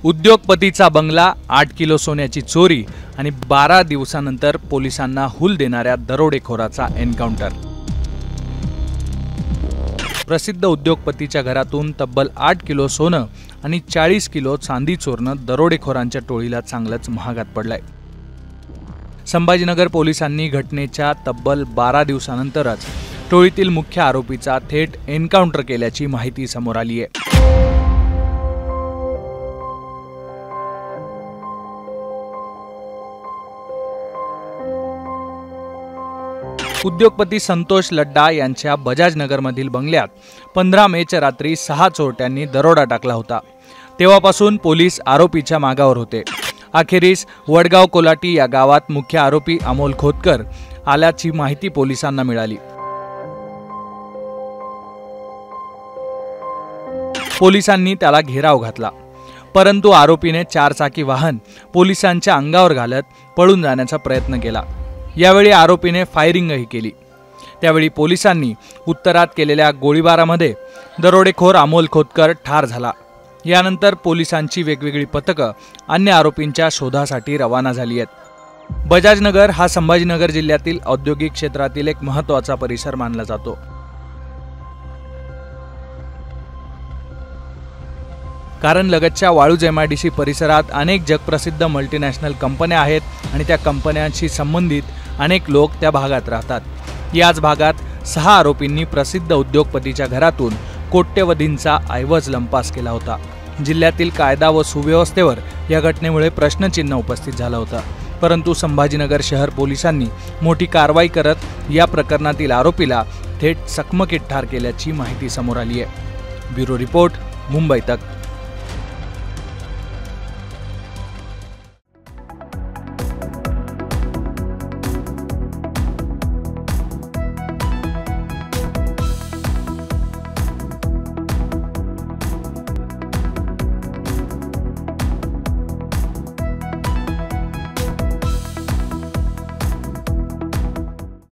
उद्योगपतीचा बंगला, 8 किलो सोन्याची चोरी आणि 12 दिवसानंतर पोलिसांना हूल देणाऱ्या दरोडेखोराचा एन्काउंटर। प्रसिद्ध उद्योगपतीच्या घरातून तब्बल 8 किलो सोनं आणि 40 किलो चांदी चोरणं दरोडेखोरांच्या टोळीला चांगलंच महागात पडलंय। संभाजीनगर पोलिसांनी घटनेच्या तब्बल 12 दिवसानंतरच टोळीतील मुख्य आरोपीचा थेट एन्काउंटर केल्याची माहिती समोर आली आहे। उद्योगपती संतोष लड्डा यांच्या बजाजनगरमधील बंगल्यात 15 मेच्या रात्री 6 चोरट्यांनी दरोडा टाकला होता। तेव्हापासून पोलीस आरोपीच्या मागावर होते। अखेरीस वडगाव कोलाटी या गावात मुख्य आरोपी अमोल खोतकर आल्याची माहिती पोलिसांना मिळाली। पोलिसांनी त्याला घेराव घातला, परंतु आरोपीने 4 चाकी वाहन पोलिसांच्या अंगावर घालत पळून जाण्याचा प्रयत्न केला। यावेळी आरोपीने फायरिंगही केली। त्यावेळी पोलिसांनी उत्तरात केलेल्या गोळीबारामध्ये दरोडेखोर अमोल खोतकर ठार झाला। यानंतर पोलिसांची वेगवेगळी पथकं अन्य आरोपींच्या शोधासाठी रवाना झाली आहेत। बजाजनगर हा संभाजीनगर जिल्ह्यातील औद्योगिक क्षेत्रातील एक महत्त्वाचा परिसर मानला जातो। कारण लगतच्या वाळूज MIDC परिसरात अनेक जगप्रसिद्ध मल्टीनॅशनल कंपन्या आहेत आणि त्या कंपन्यांशी संबंधित अनेक लोक त्या भागात राहतात। याच भागात 6 आरोपींनी प्रसिद्ध उद्योगपतीच्या घरातून कोट्यवधींचा ऐवज लंपास केला होता। जिल्ह्यातील कायदा व सुव्यवस्थेवर या घटनेमुळे प्रश्नचिन्ह उपस्थित झालं होतं, परंतु संभाजीनगर शहर पोलिसांनी मोठी कारवाई करत या प्रकरणातील आरोपीला थेट चकमकीत ठार केल्याची माहिती समोर आली आहे। ब्युरो रिपोर्ट, मुंबई तक।